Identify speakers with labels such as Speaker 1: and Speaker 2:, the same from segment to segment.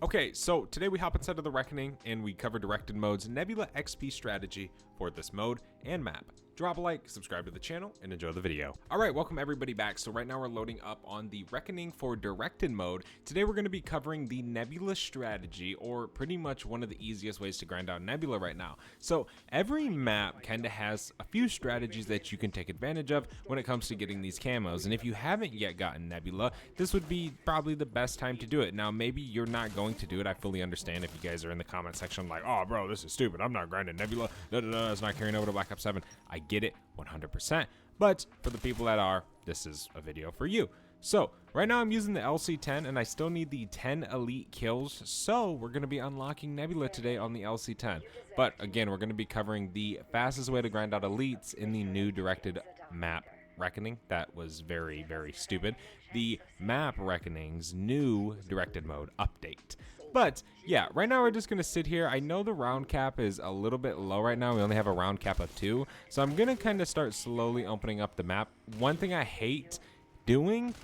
Speaker 1: Okay, so today we hop inside of the Reckoning and we cover directed modes, Nebula XP strategy for this mode and map. Drop a like, subscribe to the channel, and enjoy the video. Alright, welcome everybody back. So right now we're loading up on the Reckoning for directed mode. Today we're going to be covering the Nebula strategy, or pretty much one of the easiest ways to grind out Nebula right now. So every map kind of has a few strategies that you can take advantage of when it comes to getting these camos. And if you haven't yet gotten Nebula, this would be probably the best time to do it. Now maybe you're not going to do it. I fully understand if you guys are in the comment section like, oh bro, this is stupid, I'm not grinding Nebula, it's not carrying over to Black Ops 7. I get it 100%, but for the people that are, this is a video for you. So right now I'm using the LC10 and I still need the 10 elite kills, so we're going to be unlocking Nebula today on the LC10. But again, we're going to be covering the fastest way to grind out elites in the new directed map Reckoning. That was very, very stupid. The map Reckoning's new directed mode update. But yeah, right now we're just gonna sit here. I know the round cap is a little bit low right now. We only have a round cap of 2, so I'm gonna kind of start slowly opening up the map. One thing I hate doing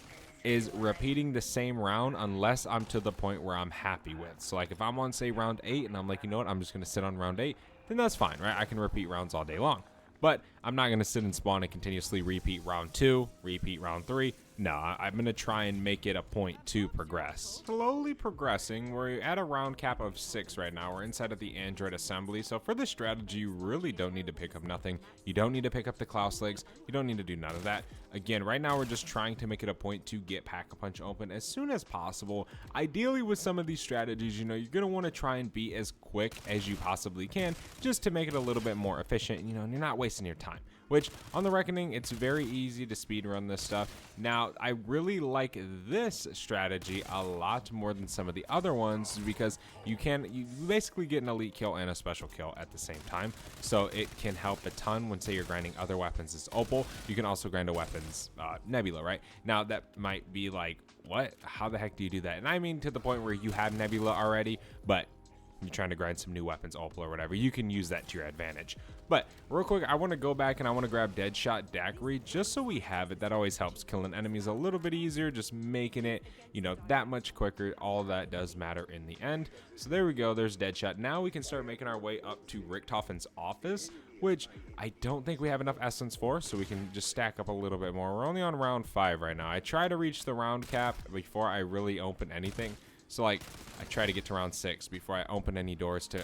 Speaker 1: is repeating the same round unless I'm to the point where I'm happy with. So like if I'm on say round 8 and I'm like, you know what, I'm just gonna sit on round 8, then that's fine, right? I can repeat rounds all day long. But I'm not going to sit and spawn and continuously repeat round 2, repeat round 3. No, I'm going to try and make it a point to progress. Slowly progressing, we're at a round cap of 6 right now. We're inside of the Android assembly. So for this strategy, you really don't need to pick up nothing. You don't need to pick up the Klaus legs. You don't need to do none of that. Again, right now we're just trying to make it a point to get Pack-a-Punch open as soon as possible. Ideally with some of these strategies, you know, you're going to want to try and be as quick as you possibly can just to make it a little bit more efficient, you know, and you're not wasting your time. Which, on the Reckoning, it's very easy to speedrun this stuff. Now, I really like this strategy a lot more than some of the other ones because you basically get an elite kill and a special kill at the same time. So it can help a ton when, say, you're grinding other weapons as Opal. You can also grind a weapons Nebula, right? Now, that might be like, what? How the heck do you do that? And I mean to the point where you have Nebula already, but you're trying to grind some new weapons, Opal or whatever, you can use that to your advantage. But real quick, I want to go back and I want to grab Deadshot Daiquiri just so we have it. That always helps killing enemies a little bit easier, just making it, you know, that much quicker. All that does matter in the end. So there we go, there's Deadshot. Now we can start making our way up to Richtofen's office, which I don't think we have enough essence for, so we can just stack up a little bit more. We're only on round 5 right now. I try to reach the round cap before I really open anything. So like, I try to get to round 6 before I open any doors to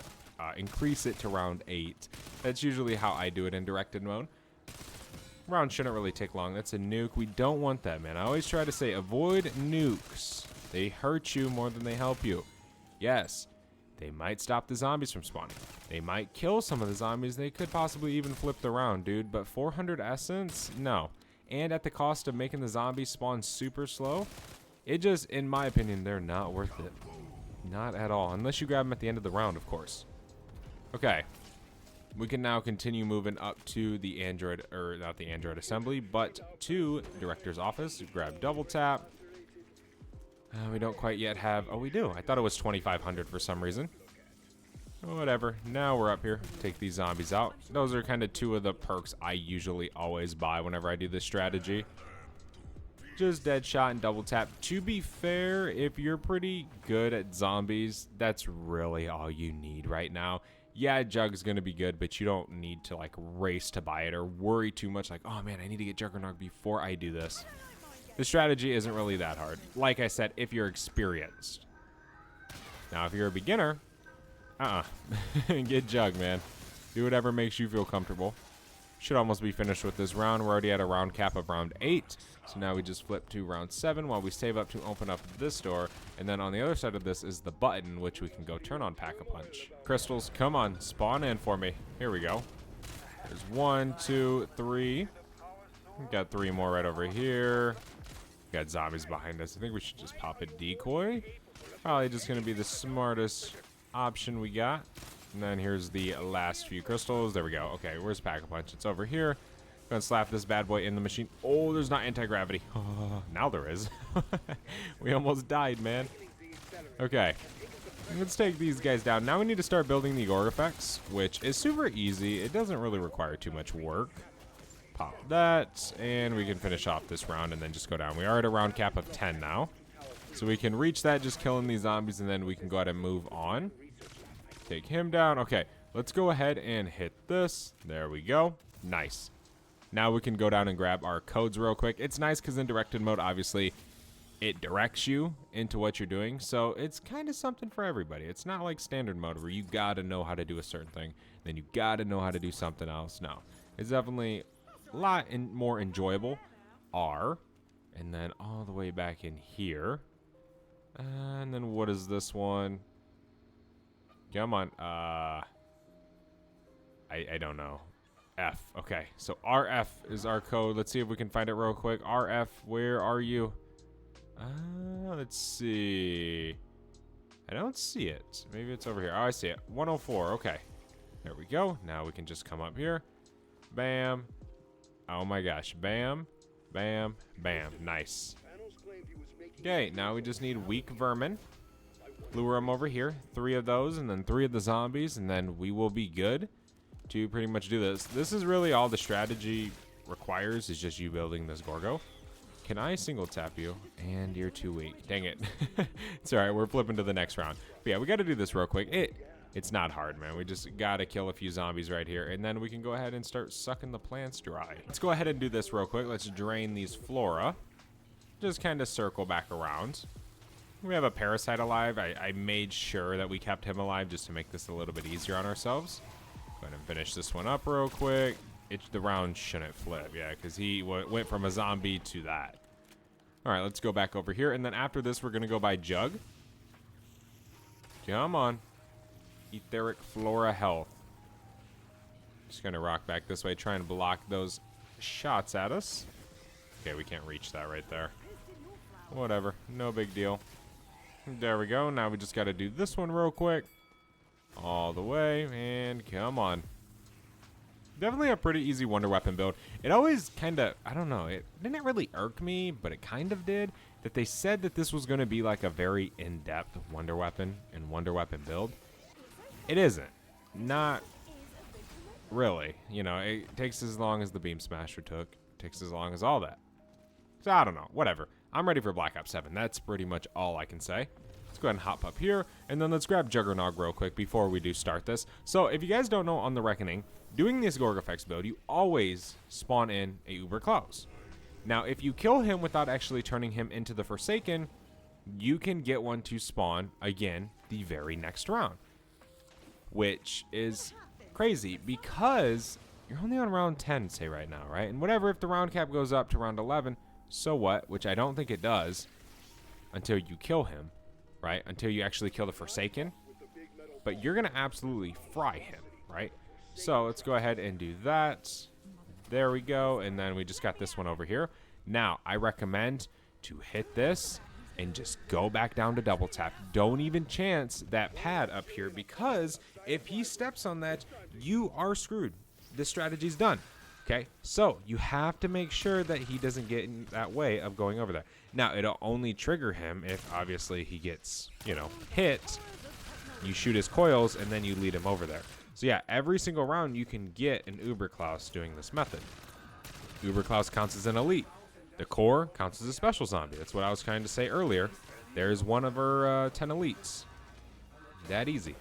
Speaker 1: increase it to round 8. That's usually how I do it in directed mode. Round shouldn't really take long. That's a nuke. We don't want that, man. I always try to say avoid nukes. They hurt you more than they help you. Yes, they might stop the zombies from spawning. They might kill some of the zombies. They could possibly even flip the round, dude. But 400 essence? No. And at the cost of making the zombies spawn super slow, it just, in my opinion, they're not worth it. Not at all. Unless you grab them at the end of the round, of course. Okay. We can now continue moving up to the Android, or not the Android assembly, but to Director's office. Grab double tap. We don't quite yet have, oh we do. I thought it was 2,500 for some reason. Whatever. Now we're up here. Take these zombies out. Those are kind of 2 of the perks I usually always buy whenever I do this strategy. Just Deadshot and double tap. To be fair, if you're pretty good at zombies, that's really all you need right now. Yeah, Jug's gonna be good, but you don't need to like race to buy it or worry too much like, oh man, I need to get Juggernog before I do this. The strategy isn't really that hard. Like I said, if you're experienced. Now, if you're a beginner, get Jug, man. Do whatever makes you feel comfortable. Should almost be finished with this round. We're already at a round cap of round 8. So now we just flip to round 7 while we save up to open up this door. And then on the other side of this is the button, which we can go turn on Pack-a-Punch. Crystals, come on, spawn in for me. Here we go. There's 1, 2, 3. We got 3 more right over here. We got zombies behind us. I think we should just pop a decoy. Probably just going to be the smartest option we got. And then here's the last few crystals. There we go. Okay, where's Pack-a-Punch? It's over here. Gonna slap this bad boy in the machine. Oh, there's not anti-gravity. Oh, now there is. We almost died, man. Okay. Let's take these guys down. Now we need to start building the Gore effects, which is super easy. It doesn't really require too much work. Pop that, and we can finish off this round and then just go down. We are at a round cap of 10 now. So we can reach that just killing these zombies, and then we can go ahead and move on. Take him down. Okay, let's go ahead and hit this. There we go. Nice. Now we can go down and grab our codes real quick. It's nice because in directed mode, obviously, it directs you into what you're doing. So it's kind of something for everybody. It's not like standard mode where you got to know how to do a certain thing, then you got to know how to do something else. No, it's definitely a lot more enjoyable. R, and then all the way back in here. And then what is this one? Come on. I don't know. F. Okay, so RF is our code. Let's see if we can find it real quick. RF, where are you? Let's see. I don't see it. Maybe it's over here. Oh, I see it. 104. Okay. There we go. Now we can just come up here. Bam. Oh my gosh. Bam. Bam. Bam. Nice. Okay, now we just need weak vermin. Lure them over here. 3 of those, and then 3 of the zombies, and then we will be good to pretty much do this. This is really all the strategy requires, is just you building this Gorgo. Can I single tap you? And you're too weak. Dang it. It's alright, we're flipping to the next round. But yeah, we got to do this real quick. It's not hard, man. We just got to kill a few zombies right here, and then we can go ahead and start sucking the plants dry. Let's go ahead and do this real quick. Let's drain these flora. Just kind of circle back around. We have a parasite alive. I made sure that we kept him alive just to make this a little bit easier on ourselves. Go ahead and finish this one up real quick. The round shouldn't flip, yeah, because he went from a zombie to that. All right, let's go back over here, and then after this, we're gonna go by Jug. Come on, etheric flora health. Just gonna rock back this way, try and block those shots at us. Okay, we can't reach that right there. Whatever, no big deal. There we go. Now we just got to do this one real quick. All the way, and come on. Definitely a pretty easy wonder weapon build. It always kind of, I don't know, it didn't really irk me, but it kind of did, that they said that this was going to be like a very in-depth wonder weapon and wonder weapon build. It isn't. Not really. You know, it takes as long as the Beam Smasher took. It takes as long as all that. So I don't know, whatever. I'm ready for Black Ops 7. That's pretty much all I can say. Let's go ahead and hop up here, and then let's grab Juggernog real quick before we do start this. So if you guys don't know, on the Reckoning, doing this Gorgafex build, you always spawn in a Uber Klaus. Now, if you kill him without actually turning him into the Forsaken, you can get one to spawn again the very next round, which is crazy because you're only on round 10, say right now, right? And whatever, if the round cap goes up to round 11, so what? Which I don't think it does until you kill him, right? Until you actually kill the Forsaken. But you're going to absolutely fry him, right? So let's go ahead and do that. There we go. And then we just got this one over here. Now, I recommend to hit this and just go back down to double tap. Don't even chance that pad up here, because if he steps on that, you are screwed. This strategy's done. Okay, so you have to make sure that he doesn't get in that way of going over there. Now, it'll only trigger him if, obviously, he gets, you know, hit. You shoot his coils, and then you lead him over there. So, yeah, every single round you can get an Uber Klaus doing this method. Uber Klaus counts as an elite. The core counts as a special zombie. That's what I was trying to say earlier. There's one of our 10 elites. That easy.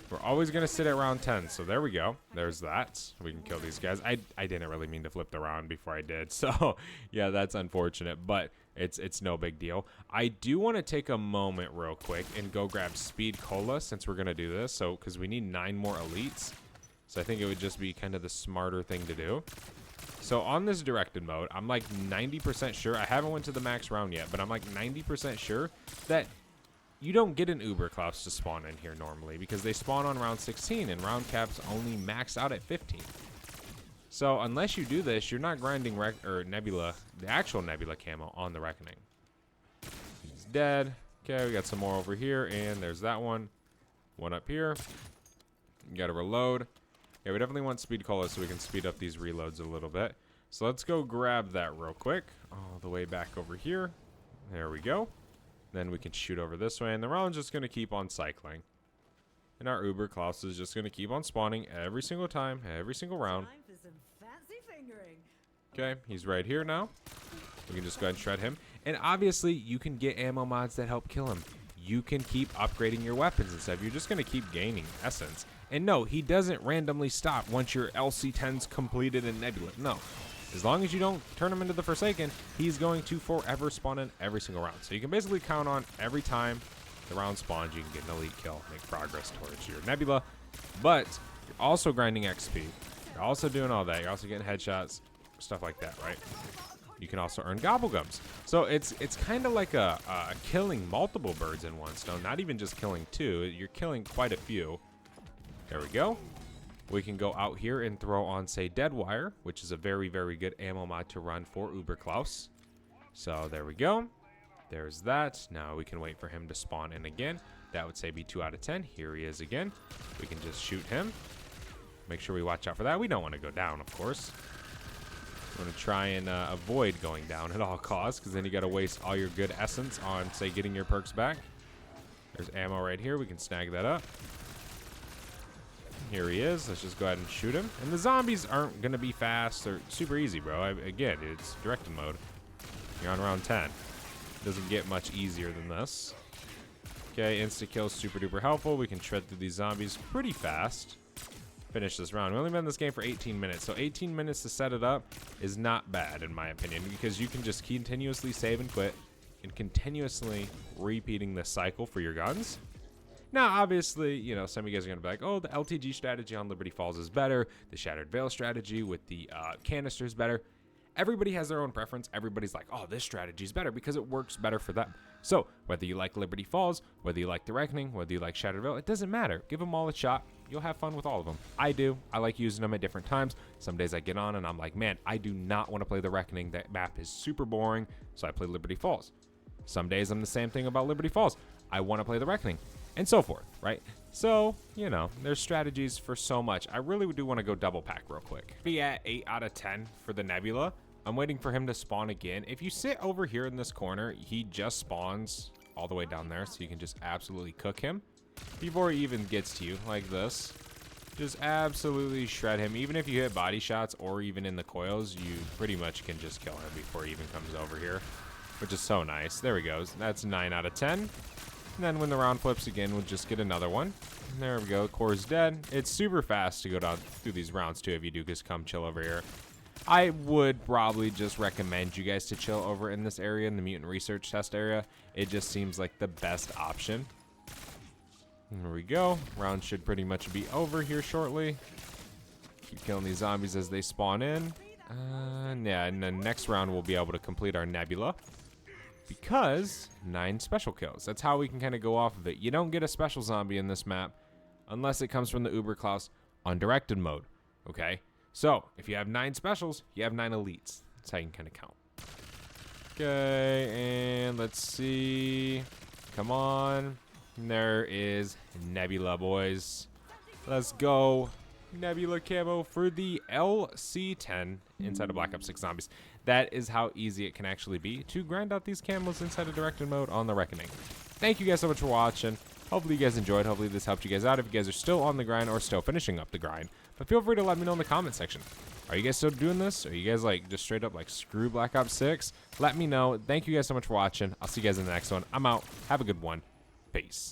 Speaker 1: We're always going to sit at round 10, so there we go. There's that. We can kill these guys. I didn't really mean to flip the round before I did, so yeah, that's unfortunate, but it's no big deal. I do want to take a moment real quick and go grab Speed Cola since we're going to do this, so because we need 9 more elites, so I think it would just be kind of the smarter thing to do. So on this directed mode, I'm like 90% sure, I haven't went to the max round yet, but I'm like 90% sure that you don't get an Uber Klaus to spawn in here normally because they spawn on round 16 and round caps only max out at 15. So unless you do this, you're not grinding Nebula, the actual Nebula camo on the Reckoning. He's dead. Okay, we got some more over here, and there's that one. One up here. You gotta reload. Yeah, we definitely want Speed Cola so we can speed up these reloads a little bit. So let's go grab that real quick. All the way back over here. There we go. Then we can shoot over this way, and the round's just going to keep on cycling. And our Uber Klaus is just going to keep on spawning every single time, every single round.
Speaker 2: Time for some fancy fingering.
Speaker 1: Okay, he's right here now. We can just go ahead and shred him. And obviously, you can get ammo mods that help kill him. You can keep upgrading your weapons and stuff. You're just going to keep gaining essence. And no, he doesn't randomly stop once your LC10's completed in Nebula. No. As long as you don't turn him into the Forsaken, he's going to forever spawn in every single round. So you can basically count on every time the round spawns, you can get an elite kill, make progress towards your Nebula. But you're also grinding XP. You're also doing all that. You're also getting headshots, stuff like that, right? You can also earn gobblegums. So it's kind of like a killing multiple birds in one stone. Not even just killing two. You're killing quite a few. There we go. We can go out here and throw on, say, Dead Wire, which is a very, very good ammo mod to run for Uberklaus. So there we go. There's that. Now we can wait for him to spawn in again. That would say be 2 out of 10. Here he is again. We can just shoot him. Make sure we watch out for that. We don't want to go down, of course. We want to try and avoid going down at all costs, because then you got to waste all your good essence on, say, getting your perks back. There's ammo right here. We can snag that up. Here he is. Let's just go ahead and shoot him. And the zombies aren't going to be fast. They're super easy, bro. Again, it's directed mode. You're on round 10. Doesn't get much easier than this. Okay, insta kill, super duper helpful. We can shred through these zombies pretty fast. Finish this round. We've only been in this game for 18 minutes, so 18 minutes to set it up is not bad in my opinion, because you can just continuously save and quit and continuously repeating this cycle for your guns. Now, obviously, you know, some of you guys are going to be like, oh, the LTG strategy on Liberty Falls is better. The Shattered Veil strategy with the canister is better. Everybody has their own preference. Everybody's like, oh, this strategy is better because it works better for them. So whether you like Liberty Falls, whether you like the Reckoning, whether you like Shattered Veil, it doesn't matter. Give them all a shot. You'll have fun with all of them. I do. I like using them at different times. Some days I get on and I'm like, man, I do not want to play the Reckoning. That map is super boring, so I play Liberty Falls. Some days I'm the same thing about Liberty Falls. I want to play the Reckoning, and so forth, right? So, you know, there's strategies for so much. I really do want to go double pack real quick. Be at 8 out of 10 for the Nebula. I'm waiting for him to spawn again. If you sit over here in this corner, he just spawns all the way down there, so you can just absolutely cook him before he even gets to you, like this. Just absolutely shred him. Even if you hit body shots or even in the coils, you pretty much can just kill him before he even comes over here, which is so nice. There he goes. That's 9 out of 10. And then when the round flips again, we'll just get another one. And there we go. Core's dead. It's super fast to go down through these rounds, too, if you do just come chill over here. I would probably just recommend you guys to chill over in this area, in the mutant research test area. It just seems like the best option. There we go. Round should pretty much be over here shortly. Keep killing these zombies as they spawn in. Yeah, and then next round we'll be able to complete our Nebula. Because 9 special kills. That's how we can kind of go off of it. You don't get a special zombie in this map unless it comes from the Uberklaus on directed mode. Okay? So, if you have 9 specials, you have 9 elites. That's how you can kind of count. Okay, and let's see. Come on. There is Nebula, boys. Let's go. Nebula camo for the LC10 inside of Black Ops 6 Zombies. That is how easy it can actually be to grind out these camos inside of directed mode on the Reckoning. Thank you guys so much for watching. Hopefully you guys enjoyed. Hopefully this helped you guys out if you guys are still on the grind or still finishing up the grind. But feel free to let me know in the comment section. Are you guys still doing this? Are you guys like just straight up like screw Black Ops 6? Let me know. Thank you guys so much for watching. I'll see you guys in the next one. I'm out. Have a good one. Peace.